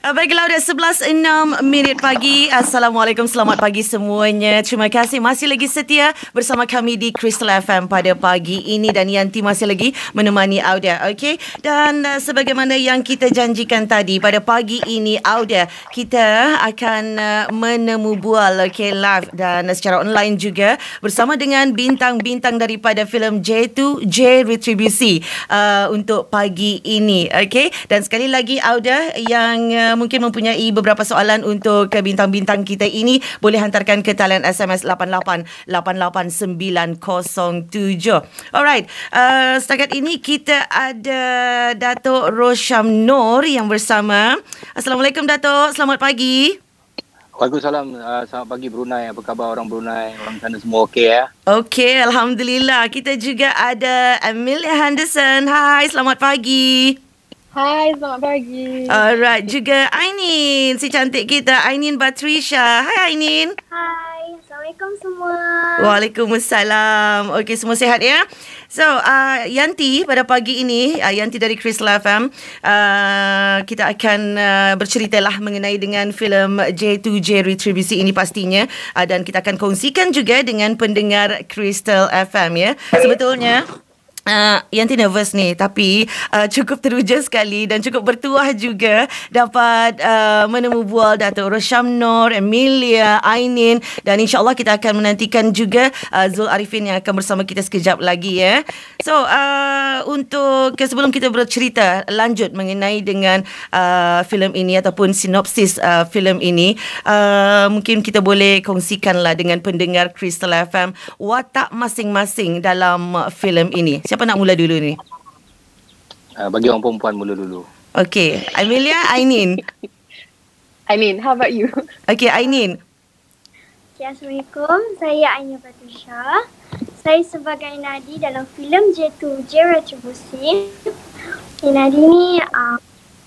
Baiklah, udah 11:06 pagi. Assalamualaikum, selamat pagi semuanya. Terima kasih masih lagi setia bersama kami di Crystal FM pada pagi ini, dan Yanti masih lagi menemani Audia. Okey, dan sebagaimana yang kita janjikan tadi, pada pagi ini Audia, kita akan menemu bual live dan secara online juga bersama dengan bintang-bintang daripada filem J2J Retribusi untuk pagi ini. Okey, dan sekali lagi Audia yang mungkin mempunyai beberapa soalan untuk bintang-bintang kita ini, boleh hantarkan ke talian SMS 888907. Alright, setakat ini kita ada Datuk Rosham Noor yang bersama. Assalamualaikum Datuk, selamat pagi. Waalaikumsalam. Selamat pagi Brunei. Apa khabar orang Brunei? Orang sana semua okey ya? Okey, Alhamdulillah. Kita juga ada Amelia Henderson. Hai, selamat pagi. Hai, selamat pagi. Alright, juga Ainin, si cantik kita, Ainin Batrisha. Hai Ainin. Hai, Assalamualaikum semua. Waalaikumsalam. Okey, semua sihat ya? So, Yanti pada pagi ini, Yanti dari Crystal FM, kita akan berceritalah mengenai dengan filem J2J Retribusi ini pastinya, dan kita akan kongsikan juga dengan pendengar Crystal FM ya. Sebetulnya Yanti nervous ni, tapi cukup teruja sekali dan cukup bertuah juga dapat menemu bual Datuk Rosham Noor, Amelia, Ainin, dan insyaAllah kita akan menantikan juga Zul Arifin yang akan bersama kita sekejap lagi ya. So, untuk sebelum kita bercerita lanjut mengenai dengan filem ini ataupun sinopsis filem ini, mungkin kita boleh kongsikanlah dengan pendengar Crystal FM watak masing-masing dalam filem ini. Siapa nak mula dulu ni? Bagi orang perempuan mula dulu. Okey, Amelia, Ainin. Ainin, how about you? Okey, Ainin. Okay, Assalamualaikum. Saya Ainin Batrisha. Saya sebagai Nadi dalam filem J2J Retribusi. Nadi ni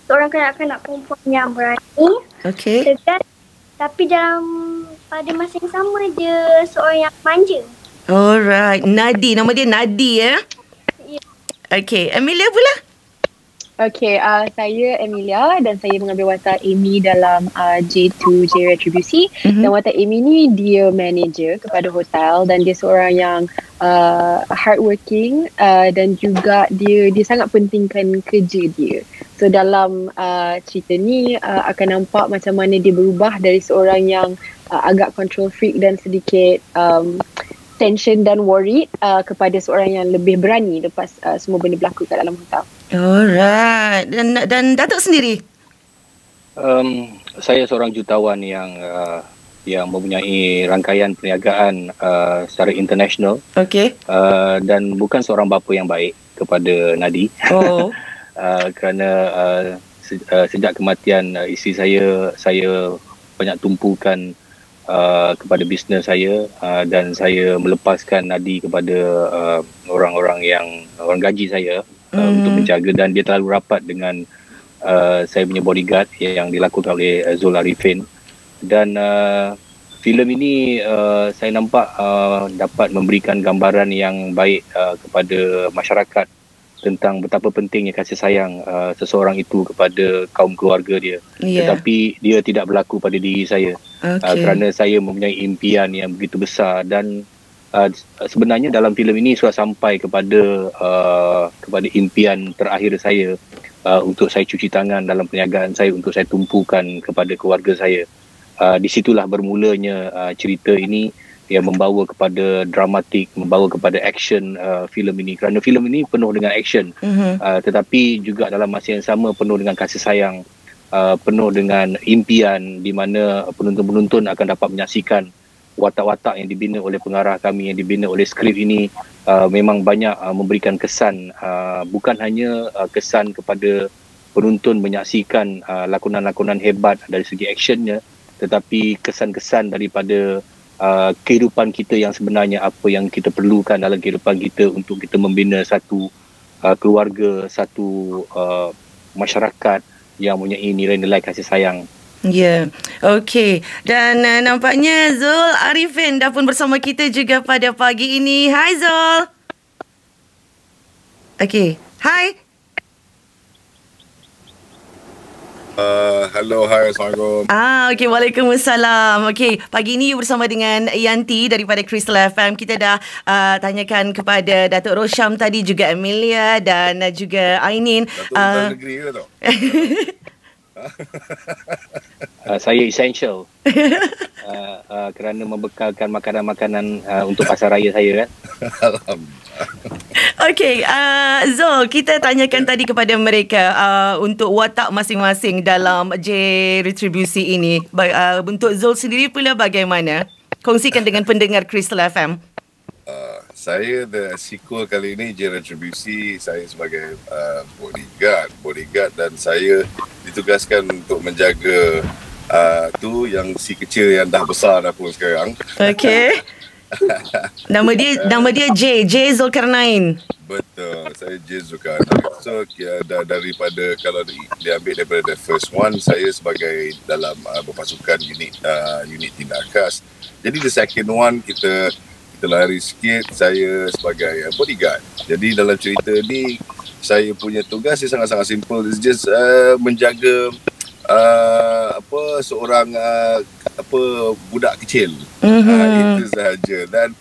seorang kanak-kanak perempuan yang berani, Okey. tegas, tapi pada masa yang sama dia seorang yang manja. Alright, Nadi. Nama dia Nadi ya? Ya. Okey, Amelia pula? Okay, saya Amelia dan saya mengambil watak Amy dalam J2J Retribusi. Dan watak Amy ni dia manager kepada hotel dan dia seorang yang hardworking dan juga dia sangat pentingkan kerja dia. So dalam cerita ni akan nampak macam mana dia berubah dari seorang yang agak control freak dan sedikit tension dan worried kepada seorang yang lebih berani lepas semua benda berlaku kat dalam hotel. Alright. Dan Datuk sendiri? Saya seorang jutawan yang mempunyai rangkaian perniagaan secara international. Okey. Dan bukan seorang bapa yang baik kepada Nadi. Oh. Kerana sejak kematian isteri saya banyak tumpukan kepada bisnes saya, dan saya melepaskan Nadi kepada orang gaji saya untuk menjaga, dan dia terlalu rapat dengan saya punya bodyguard yang dilakukan oleh Zul Arifin. Dan filem ini saya nampak dapat memberikan gambaran yang baik kepada masyarakat tentang betapa pentingnya kasih sayang seseorang itu kepada kaum keluarga dia. Yeah. Tetapi dia tidak berlaku pada diri saya. Kerana saya mempunyai impian yang begitu besar, dan sebenarnya dalam filem ini sudah sampai kepada impian terakhir saya, untuk saya cuci tangan dalam perniagaan saya, untuk saya tumpukan kepada keluarga saya. Di situlah bermulanya cerita ini yang membawa kepada dramatik, membawa kepada action filem ini, kerana filem ini penuh dengan action, tetapi juga dalam masa yang sama penuh dengan kasih sayang, penuh dengan impian, di mana penonton-penonton akan dapat menyaksikan watak-watak yang dibina oleh pengarah kami, yang dibina oleh skrip ini, memang banyak memberikan kesan, bukan hanya kesan kepada penonton menyaksikan lakonan-lakonan hebat dari segi actionnya, tetapi kesan-kesan daripada kehidupan kita yang sebenarnya, apa yang kita perlukan dalam kehidupan kita untuk kita membina satu keluarga, satu masyarakat yang mempunyai nilai-nilai kasih sayang. Ya, okey. Dan nampaknya Zul Arifin dah pun bersama kita juga pada pagi ini. Hai Zul. Okey. Hai. Hello, hai, Assalamualaikum. Okey, Waalaikumsalam. Okey, pagi ini you bersama dengan Yanti daripada Crystal FM. Kita dah tanyakan kepada Datuk Rosham tadi, juga Amelia dan juga Ainin. Datuk Hutan Negeri ke tak? Saya essential kerana membekalkan makanan-makanan untuk pasar raya saya kan. Alhamdulillah. Okey, Zul, kita tanyakan tadi kepada mereka untuk watak masing-masing dalam J Retribusi ini. Untuk Zul sendiri pula bagaimana? Kongsikan dengan pendengar Crystal FM. Saya the sequel kali ini J Retribusi, saya sebagai bodyguard dan saya ditugaskan untuk menjaga tu yang si kecil yang dah besar dah pun sekarang. Okey. Nama dia J Zulkarnain. Betul, saya J Zulkarnain. So daripada kalau diambil daripada the first one, saya sebagai dalam berpasukan unit tindak khas. Jadi the second one kita lari sikit, saya sebagai bodyguard. Jadi dalam cerita ni saya punya tugas dia sangat-sangat simple. It's just menjaga seorang budak kecil. Itu sahaja. Dan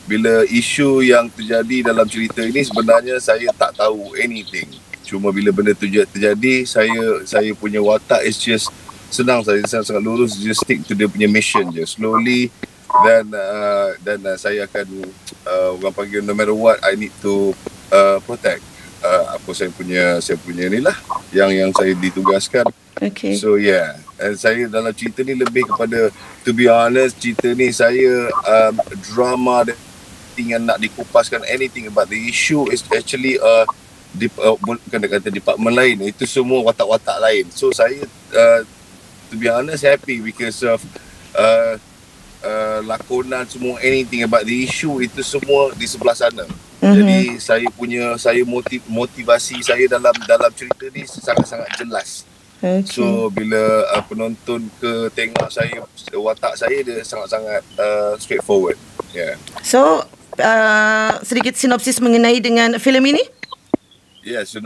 bila isu yang terjadi dalam cerita ini, sebenarnya saya tak tahu anything. Cuma bila benda tu terjadi, saya punya watak is just senang saja, sangat lurus, just stick to dia punya mission je slowly. Dan saya akan orang panggil no matter what I need to protect saya punya ni lah yang saya ditugaskan. Okay. So yeah, and saya dalam cerita ni lebih kepada, to be honest, cerita ni saya drama yang nak dikupaskan anything about the issue is actually bukan nak kata department lain, itu semua watak-watak lain. So saya to be honest happy because of lakonan semua, anything about the issue itu semua di sebelah sana. Jadi saya motivasi saya dalam cerita ni sangat-sangat jelas. Okay. So bila penonton tengok saya, watak saya dia sangat-sangat straightforward. Yeah. So sedikit sinopsis mengenai dengan filem ini? Yeah, so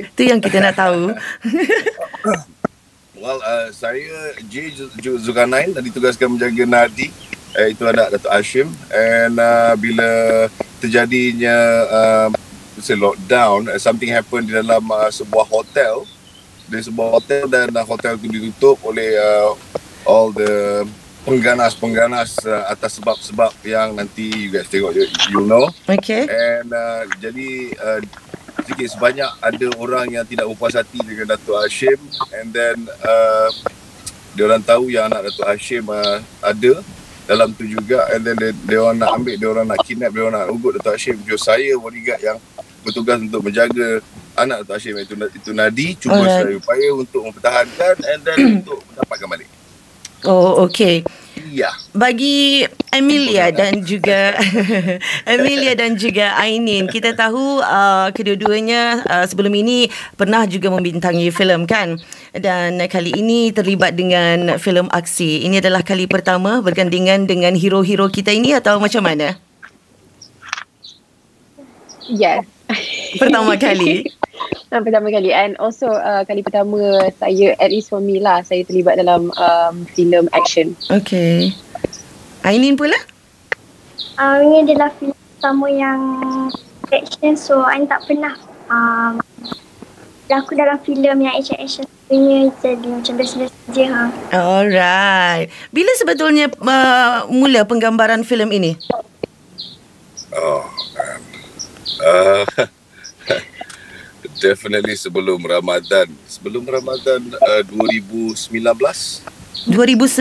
itu yang kita nak tahu. Well, saya J Zulkarnain dan ditugaskan menjaga Nadi, itu anak Datuk Hashim. And bila terjadinya lockdown, something happened di dalam sebuah hotel. Dan hotel itu ditutup oleh all the pengganas atas sebab-sebab yang nanti you guys tengok, you know. Okay. And jadi sedikit sebanyak ada orang yang tidak berpuas hati dengan Datuk Hashim, and then dia orang tahu yang anak Datuk Hashim ada dalam tu juga, and then dia orang nak ambil, dia orang nak kidnap, dia orang nak ugut Datuk Hashim. So saya bodyguard yang bertugas untuk menjaga anak Datuk Hashim itu Nadi, cuba saya upaya untuk mempertahankan and then untuk mendapatkan balik. Oh, okey. Ya. Bagi Amelia dan juga Ainin, kita tahu kedua-duanya sebelum ini pernah juga membintangi filem kan, dan kali ini terlibat dengan filem aksi. Ini adalah kali pertama bergandingan dengan hero-hero kita ini atau macam mana? Yes. Pertama kali. Pertama kali, and also kali pertama saya, at least for me lah, saya terlibat dalam filem action. Okay. Ainin pula? Ini adalah filem pertama yang action, so I tak pernah berlakon dalam filem yang action. Sebenarnya jadi macam biasa-biasa je. Alright. Bila sebetulnya mula penggambaran filem ini? Definitely sebelum Ramadan 2019. 2019.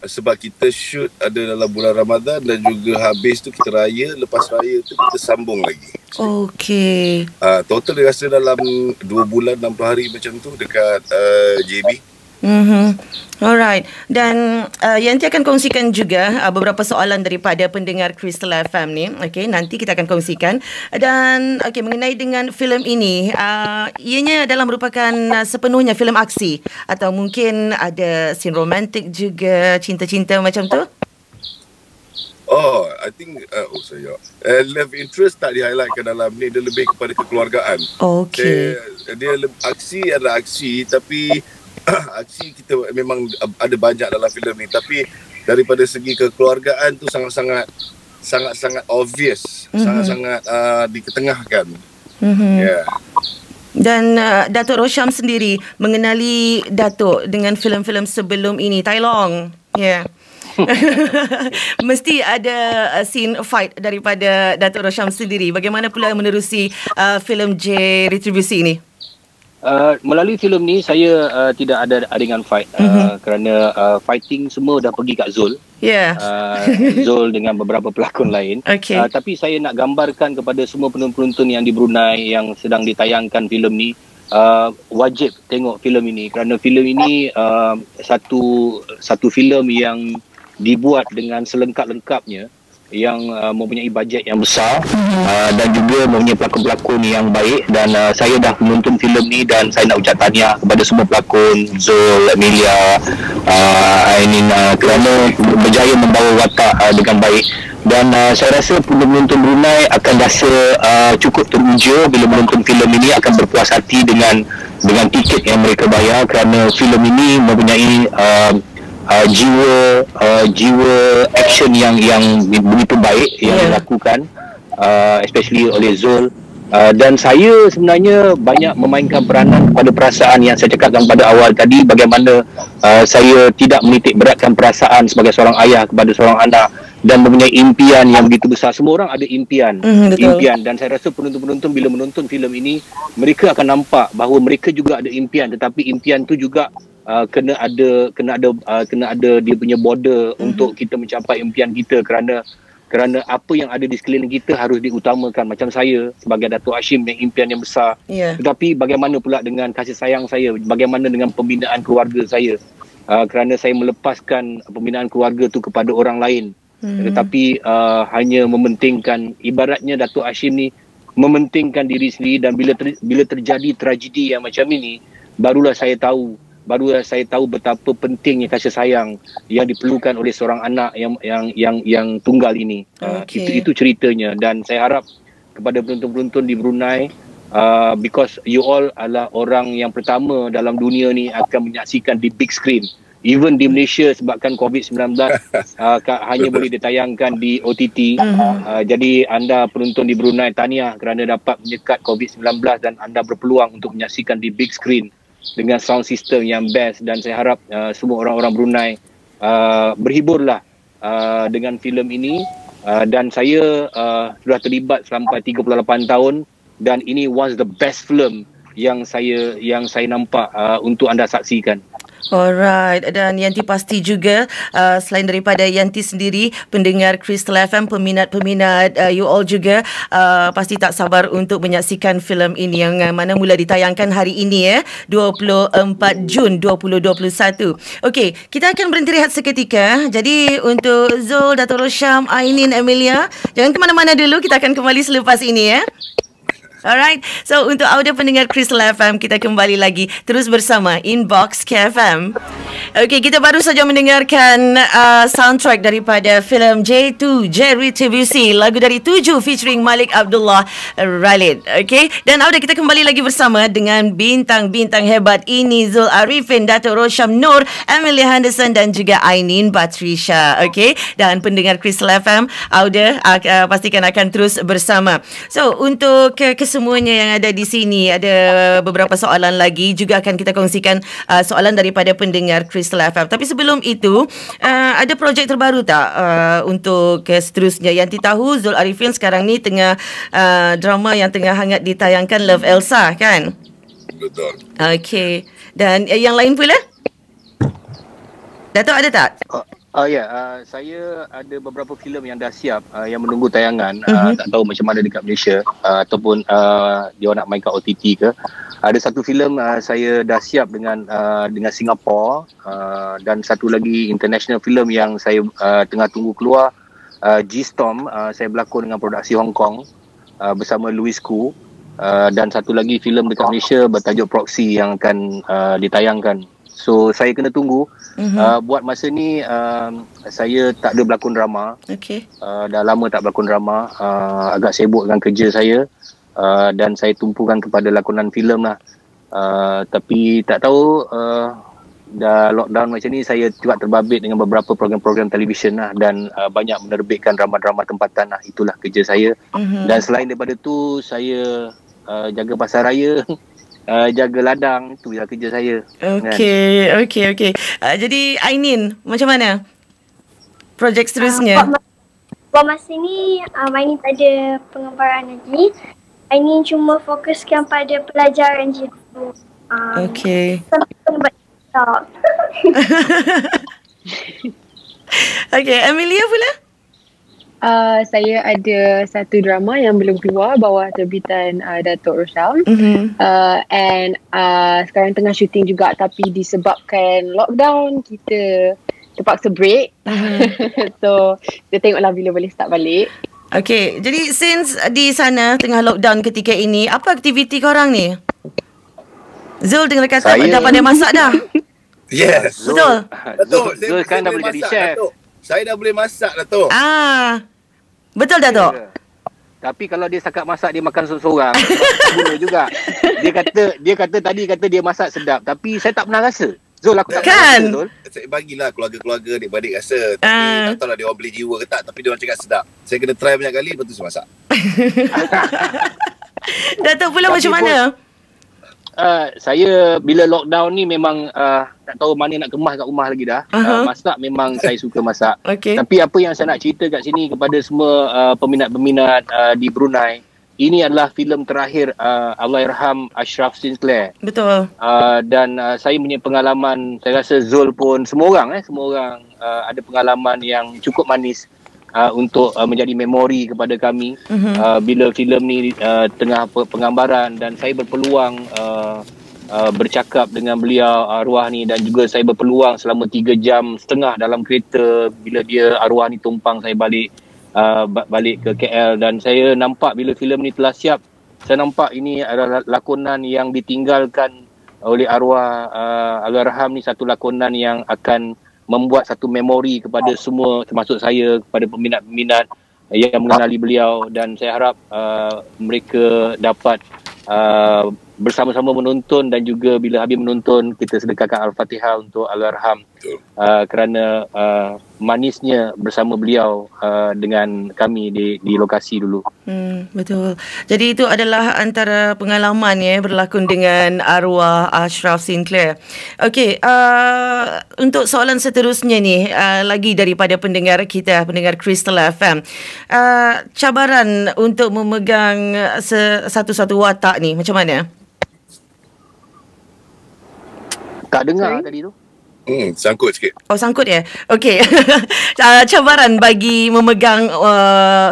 Sebab kita shoot ada dalam bulan Ramadan dan juga habis tu kita raya, lepas raya tu kita sambung lagi. Okey. Total dia rasa dalam 2 bulan 60 hari macam tu dekat JB. Alright. Dan Yanti akan kongsikan juga beberapa soalan daripada pendengar Crystal FM ni. Okey, nanti kita akan kongsikan. Dan okey, mengenai dengan filem ini, ianya adalah merupakan sepenuhnya filem aksi atau mungkin ada scene romantik juga, cinta-cinta macam tu? Oh, I think love interest tak di-highlightkan dalam ni, dia lebih kepada kekeluargaan. Okey. Dia aksi adalah aksi, tapi aksi kita memang ada banyak dalam filem ni, tapi daripada segi kekeluargaan tu sangat-sangat obvious, sangat-sangat diketengahkan. Yeah. Dan Datuk Rosham sendiri mengenali Datuk dengan filem-filem sebelum ini, Tai Long. Ya. Yeah. Mesti ada scene fight daripada Datuk Rosham sendiri. Bagaimana pula menerusi filem J Retribusi ini? Melalui filem ni saya tidak ada adegan fight kerana fighting semua dah pergi kat Zul. Ya. Zul dengan beberapa pelakon lain. Okay. Tapi saya nak gambarkan kepada semua penonton yang di Brunei yang sedang ditayangkan filem ni, wajib tengok filem ini kerana filem ini satu filem yang dibuat dengan selengkap-lengkapnya, yang mempunyai bajet yang besar dan juga mempunyai pelakon-pelakon yang baik, dan saya dah menonton filem ni dan saya nak ucap tahniah kepada semua pelakon, Zul, Amelia, Ainin, kerana berjaya membawa watak dengan baik. Dan saya rasa penonton Brunei akan rasa cukup teruja bila menonton filem ini, akan berpuas hati dengan tiket yang mereka bayar kerana filem ini mempunyai jiwa action yang begitu baik yang dilakukan, especially oleh Zul. Dan saya sebenarnya banyak memainkan peranan kepada perasaan yang saya cakapkan pada awal tadi, bagaimana saya tidak menitik beratkan perasaan sebagai seorang ayah kepada seorang anak dan mempunyai impian yang begitu besar. Semua orang ada impian, dan saya rasa penonton-penonton bila menonton filem ini, mereka akan nampak bahawa mereka juga ada impian, tetapi impian tu juga kena ada dia punya border untuk kita mencapai impian kita, kerana apa yang ada di sekeliling kita harus diutamakan. Macam saya sebagai Datuk Hashim yang impian yang besar, tetapi bagaimana pula dengan kasih sayang saya, bagaimana dengan pembinaan keluarga saya, kerana saya melepaskan pembinaan keluarga tu kepada orang lain, tetapi hanya mementingkan, ibaratnya Datuk Hashim ni mementingkan diri sendiri. Dan bila terjadi tragedi yang macam ini, barulah saya tahu betapa pentingnya kasih sayang yang diperlukan oleh seorang anak yang tunggal ini. Itu ceritanya, dan saya harap kepada penonton-penonton di Brunei, because you all adalah orang yang pertama dalam dunia ni akan menyaksikan di big screen. Even di Malaysia sebabkan COVID-19 hanya boleh ditayangkan di OTT. Jadi anda penonton di Brunei, tahniah kerana dapat menyekat COVID-19 dan anda berpeluang untuk menyaksikan di big screen dengan sound system yang best. Dan saya harap semua orang-orang Brunei berhiburlah dengan filem ini. Dan saya sudah terlibat sampai 38 tahun, dan ini was the best film yang saya nampak untuk anda saksikan. Alright, dan Yanti pasti juga selain daripada Yanti sendiri, pendengar Crystal FM, peminat-peminat you all juga pasti tak sabar untuk menyaksikan filem ini yang mana mula ditayangkan hari ini 24 Jun 2021. Okey, kita akan berhenti rehat seketika. Jadi untuk Zul, Datuk Rosham, Ainin, Amelia, jangan ke mana-mana dulu, kita akan kembali selepas ini Alright, so untuk audio pendengar Crystal FM, kita kembali lagi terus bersama Inbox KFM. Okey, kita baru saja mendengarkan soundtrack daripada filem J2 J Retribusi, lagu dari 7 featuring Malik Abdullah Ralid. Okey, dan audio kita kembali lagi bersama dengan bintang-bintang hebat ini, Zul Arifin, Datuk Rosham Nur, Amelia Henderson dan juga Ainin Batrisha. Okey, dan pendengar Crystal FM, audio pastikan akan terus bersama. So untuk semuanya yang ada di sini, ada beberapa soalan lagi juga akan kita kongsikan, soalan daripada pendengar Crystal FM. Tapi sebelum itu, ada projek terbaru tak untuk seterusnya? Yanti tahu Zul Arifin sekarang ni tengah drama yang tengah hangat ditayangkan, Love Elsa, kan? Betul. Okey. Dan yang lain pula? Datuk ada tak? Saya ada beberapa filem yang dah siap yang menunggu tayangan. Tak tahu macam mana dekat Malaysia ataupun dia nak main kat OTT ke. Ada satu filem saya dah siap dengan Singapura, dan satu lagi international film yang saya tengah tunggu keluar, G-Storm. Saya berlakon dengan produksi Hong Kong bersama Louis Koo, dan satu lagi filem dekat Malaysia bertajuk Proxy yang akan ditayangkan So saya kena tunggu. Buat masa ni saya tak ada berlakon drama. Okey. Dah lama tak berlakon drama. Agak sibuk dengan kerja saya. Dan saya tumpukan kepada lakonan filem lah. Tapi tak tahu dah lockdown macam ni, saya juga terbabit dengan beberapa program-program televisyen lah, dan banyak menerbitkan drama-drama tempatan lah. Itulah kerja saya. Dan selain daripada tu, saya jaga pasar raya, jaga ladang. Itu je kerja saya. Okey. Jadi Ainin, macam mana projek seterusnya? Buat masa ni Ainin tak ada pengembaraan lagi. Ainin cuma fokuskan pada pelajaran je dulu. Okey. Sampai tak. Okey, Amelia pula? Saya ada satu drama yang belum keluar bawah terbitan Datuk Rosham. And sekarang tengah syuting juga, tapi disebabkan lockdown kita terpaksa break. So kita tengoklah bila boleh start balik. Okey, jadi since di sana tengah lockdown ketika ini, apa aktiviti korang ni? Zul dengar kata dah pandai masak dah. Yes. Betul? Datuk, Zul kan dah boleh jadi chef. Datuk. Saya dah boleh masak, Datuk. Betul, Datuk? Tapi kalau dia setakat masak, dia makan seorang-seorang, guna juga. Dia kata tadi dia masak sedap, tapi saya tak pernah rasa. Zul, aku tak pernah rasa, Zul. Saya bagilah keluarga-keluarga adik-beradik rasa. Tapi tak tahulah dia orang beli jiwa ke tak, tapi dia orang cakap sedap. Saya kena try banyak kali, lepas tu saya masak. Datuk pula macam mana? Saya bila lockdown ni memang tak tahu mana nak kemas kat rumah lagi dah. Masak memang saya suka masak. Tapi apa yang saya nak cerita kat sini kepada semua peminat-peminat di Brunei, ini adalah filem terakhir Allahyarham Ashraf Sinclair. Betul. Dan saya punya pengalaman, saya rasa Zul pun, semua orang ada pengalaman yang cukup manis untuk menjadi memori kepada kami bila filem ni tengah penggambaran, dan saya berpeluang bercakap dengan beliau arwah ni, dan juga saya berpeluang selama 3.5 jam dalam kereta bila dia arwah ni tumpang saya balik ke KL. Dan saya nampak bila filem ni telah siap, saya nampak ini adalah lakonan yang ditinggalkan oleh arwah Allahyarham ni, satu lakonan yang akan membuat satu memori kepada semua, termasuk saya, kepada peminat-peminat yang mengenali beliau. Dan saya harap mereka dapat bersama-sama menonton, dan juga bila habis menonton kita sedekahkan Al-Fatihah untuk Allahyarham kerana manisnya bersama beliau dengan kami di lokasi dulu. Betul. Jadi itu adalah antara pengalaman berlakon dengan arwah Ashraf Sinclair. Okey, untuk soalan seterusnya ni, lagi daripada pendengar kita, pendengar Crystal FM. Cabaran untuk memegang satu-satu watak ni macam mana? Tak dengar tadi tu. Sangkut sikit. Oh, sangkut ya? Okey. Cabaran bagi memegang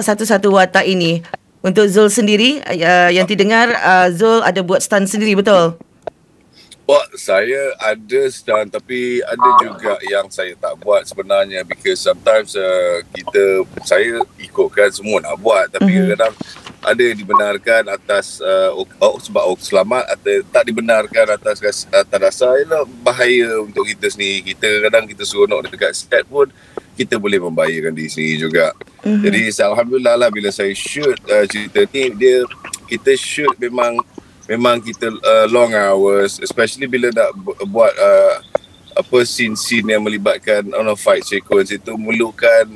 satu-satu watak ini. Untuk Zul sendiri, yang didengar, Zul ada buat stunt sendiri, betul? Saya ada stunt, tapi ada juga yang saya tak buat sebenarnya, because sometimes saya ikutkan semua nak buat, tapi kadang-kadang ada yang dibenarkan atas sebab selamat, atau tak dibenarkan atas dasar bahaya untuk kita sendiri. Kadang kita seronok dekat set pun kita boleh membahayakan diri sendiri juga. Jadi alhamdulillah lah, bila saya shoot cerita ni, kita shoot memang kita long hours, especially bila nak buat scene yang melibatkan fight sequence, itu memerlukan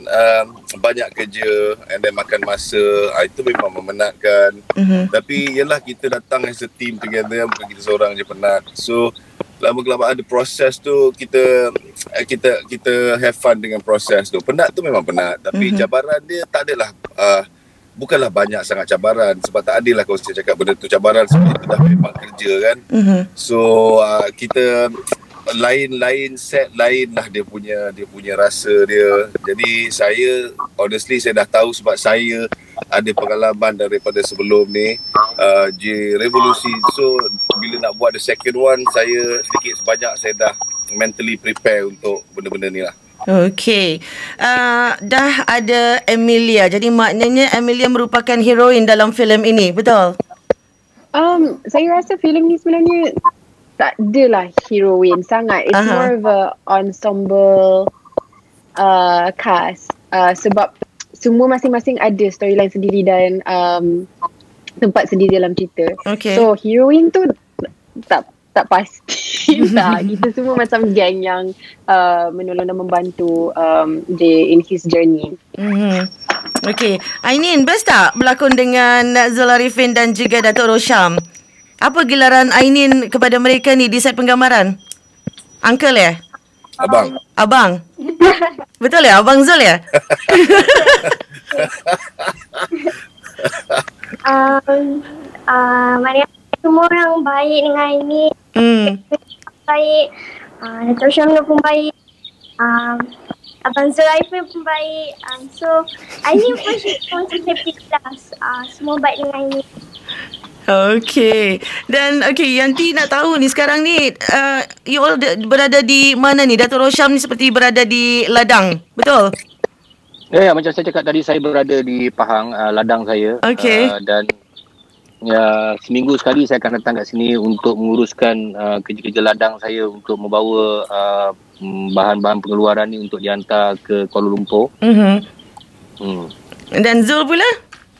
banyak kerja and then makan masa. Itu memang memenatkan. Tapi yalah, kita datang as a team together, bukan kita seorang je penat. So lama-kelamaan ada proses tu, kita have fun dengan proses tu. Penat tu memang penat, tapi cabaran dia tak adalah bukanlah banyak sangat cabaran, sebab tak adil lah kalau saya cakap benda tu cabaran, sebab itu dah memang kerja kan. So kita lain set lain lah dia punya rasa dia. Jadi saya honestly saya dah tahu, sebab saya ada pengalaman daripada sebelum ni Revolusi. So bila nak buat the second one, saya sedikit sebanyak saya dah mentally prepare untuk benda-benda ni lah. Okey. Dah ada Amelia. Jadi maknanya Amelia merupakan heroin dalam filem ini, betul? Saya rasa filem ni sebenarnya tak adalah heroine sangat. It's more of a ensemble cast. Sebab semua masing-masing ada storyline sendiri dan tempat sendiri dalam cerita. So heroine tu tak pasti lah. Kita semua macam gang yang menolong dan membantu dia in his journey. Okay, Ainin, best tak berlakon dengan Zul Arifin dan juga Datuk Rosham? Apa gelaran Ainin kepada mereka ni di set penggambaran? Uncle ya? Abang? Betul ya? Abang Zul ya? Maria, semua orang baik dengan Ainin. Baik. Datuk Rosham pun baik. Abang Zul Arifin pun baik. So, Ainin pun macam happy class. Semua baik dengan Ainin. Okay. Dan Yanti nak tahu ni sekarang ni you all berada di mana ni? Datuk Rosham ni seperti berada di ladang. Betul? Ya, macam saya cakap tadi, saya berada di Pahang, ladang saya. Dan seminggu sekali saya akan datang kat sini untuk menguruskan kerja-kerja ladang saya, untuk membawa bahan-bahan pengeluaran ni untuk dihantar ke Kuala Lumpur. Dan Zul pula?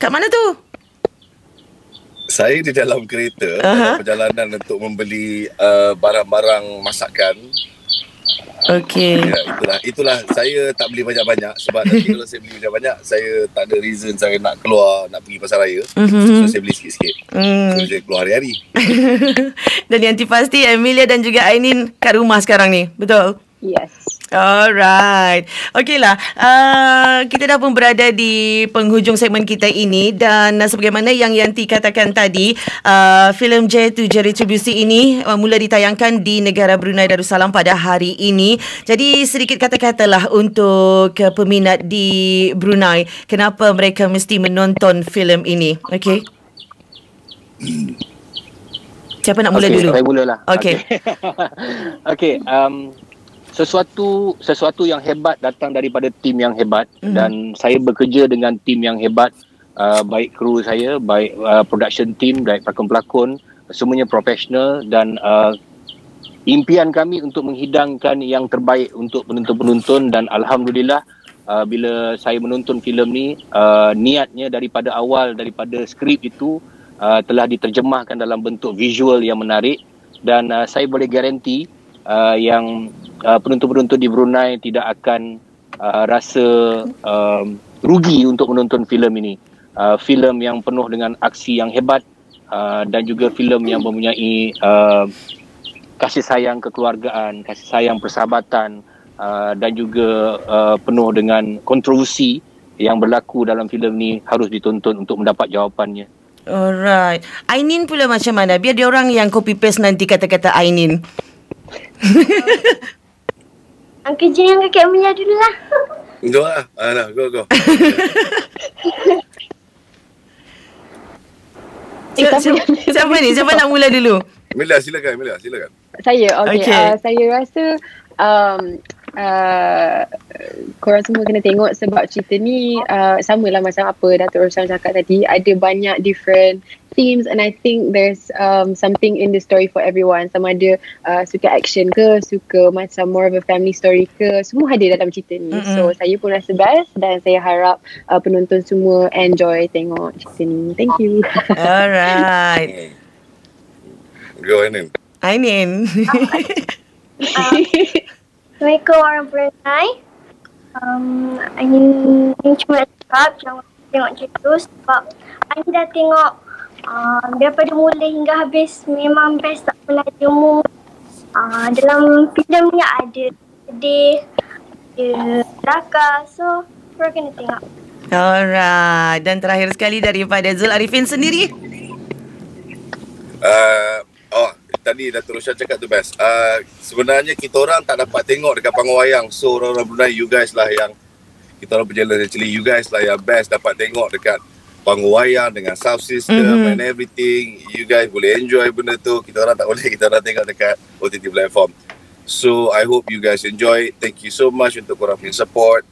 Kat mana tu? Saya di dalam kereta dalam perjalanan untuk membeli barang-barang masakan. Okay. Ya, itulah saya tak beli banyak-banyak sebab nanti kalau saya beli banyak-banyak, saya tak ada reason saya nak keluar, nak pergi pasar raya. So saya beli sikit-sikit. So saya keluar hari-hari. Dan yang pasti Amelia dan juga Ainin kat rumah sekarang ni. Betul? Yes. Alright. Okeylah. Kita dah pun berada di penghujung segmen kita ini. Dan sebagaimana yang Yanti katakan tadi, filem J2 Retribusi ini mula ditayangkan di negara Brunei Darussalam pada hari ini. Jadi sedikit kata-katalah untuk peminat di Brunei, kenapa mereka mesti menonton filem ini. Okey. Siapa nak mula dulu? Saya mulalah. Okey. Okey. Sesuatu yang hebat datang daripada tim yang hebat, dan saya bekerja dengan tim yang hebat, baik kru saya, baik production team, baik pelakon-pelakon, semuanya profesional, dan impian kami untuk menghidangkan yang terbaik untuk penonton-penonton. Dan alhamdulillah, bila saya menonton filem ni, niatnya daripada awal, daripada skrip itu telah diterjemahkan dalam bentuk visual yang menarik, dan saya boleh garanti yang penonton-penonton di Brunei tidak akan rasa rugi untuk menonton filem ini. Filem yang penuh dengan aksi yang hebat, dan juga filem yang mempunyai kasih sayang kekeluargaan, kasih sayang persahabatan, dan juga penuh dengan kontroversi yang berlaku dalam filem ni, harus ditonton untuk mendapat jawapannya. Alright. Ainin pula macam mana? Biar dia orang yang copy paste nanti kata-kata Ainin. Kerja yang kakak Amelia dulu lah. Go lah. Nah, go. Siapa ni? Siapa nak mula dulu? Amelia, silakan. Saya, okay. Saya rasa korang semua kena tengok sebab cerita ni samalah macam apa Datuk Rosham cakap tadi. Ada banyak different themes, and I think there's something in the story for everyone. Sama ada suka action ke, suka macam more of a family story ke, semua ada dalam cerita ni. So saya pun rasa best, dan saya harap penonton semua enjoy tengok cerita ni. Thank you. Alright. Go Ainin. Assalamualaikum orang Brunei. Ainin cuma nak cakap jangan tengok cerita sebab Ainin dah tengok daripada mula hingga habis. Memang best, tak pernah jemu. Dalam filem ni ada sedih, ada kelakar, so korang kena tengok. Alright. Dan terakhir sekali daripada Zul Arifin sendiri. Tadi Datuk Rosham cakap tu best. Sebenarnya kita orang tak dapat tengok dekat panggung wayang. So orang-orang Brunei, you guys lah yang, kita orang berjalan actually, you guys lah yang best dapat tengok dekat panggung wayang dengan sound system and everything. You guys boleh enjoy benda tu. Kita orang tak boleh, kita orang tengok dekat OTT platform. So I hope you guys enjoy. Thank you so much untuk korang punya support.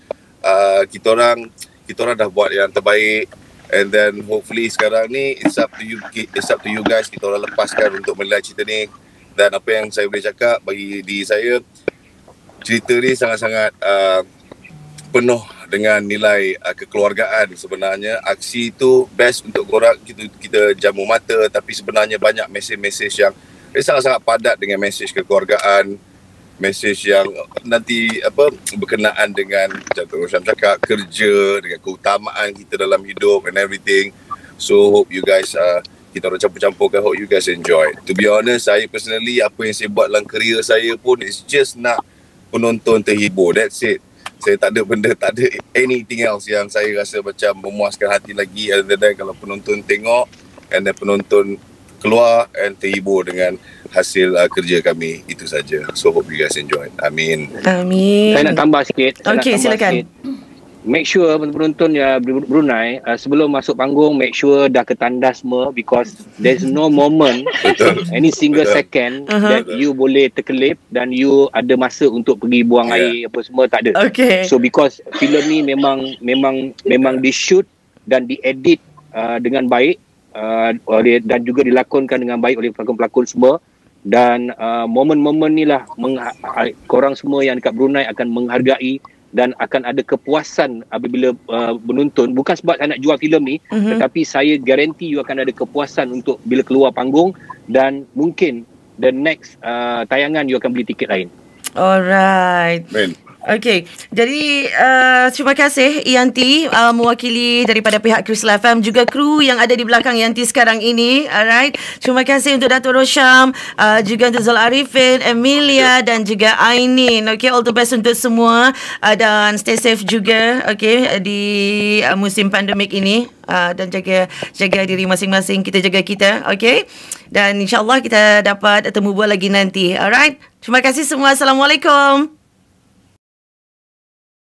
Kita orang dah buat yang terbaik. And then hopefully sekarang ni it's up to you guys. Kita orang lepaskan untuk menilai cerita ni. Dan apa yang saya boleh cakap bagi diri saya, cerita ni sangat-sangat penuh dengan nilai kekeluargaan. Sebenarnya aksi tu best untuk korang, kita jamu mata, tapi sebenarnya banyak mesej-mesej yang sangat-sangat padat dengan mesej kekeluargaan, mesej yang nanti berkenaan dengan macam Rosyam cakap, kerja, dengan keutamaan kita dalam hidup and everything. So hope you guys kita orang campur-campurkan, hope you guys enjoy. To be honest, saya personally apa yang saya buat dalam career saya pun is just nak penonton terhibur. That's it. Saya tak ada anything else yang saya rasa macam memuaskan hati lagi other than kalau penonton tengok and then penonton keluar and terhibur dengan hasil kerja kami. Itu saja. So hope you guys enjoy. Amin. Amin. Saya nak tambah sikit. Okey, silakan. Make sure penonton Brunei sebelum masuk panggung, make sure dah ketandas semua, because there's no moment any single second that you boleh terkelip dan you ada masa untuk pergi buang air apa semua, tak ada. So because filem ni memang di shoot dan diedit dengan baik dan juga dilakonkan dengan baik oleh pelakon-pelakon semua, dan momen-momen ni lah korang semua yang dekat Brunei akan menghargai dan akan ada kepuasan apabila menonton. Bukan sebab saya nak jual filem ni, tetapi saya garanti you akan ada kepuasan untuk bila keluar panggung, dan mungkin the next tayangan you akan beli tiket lain. Alright. Amen. Okey, jadi terima kasih Yanti mewakili daripada pihak Crystal FM, juga kru yang ada di belakang Yanti sekarang ini. Alright, terima kasih untuk Dato' Rosyam, juga untuk Zul Arifin, Emilia dan juga Ainin. Okey, all the best untuk semua, dan stay safe juga di musim pandemik ini, dan jaga diri masing-masing, kita jaga kita. Okey, dan insyaAllah kita dapat temu bual lagi nanti. Alright, terima kasih semua. Assalamualaikum.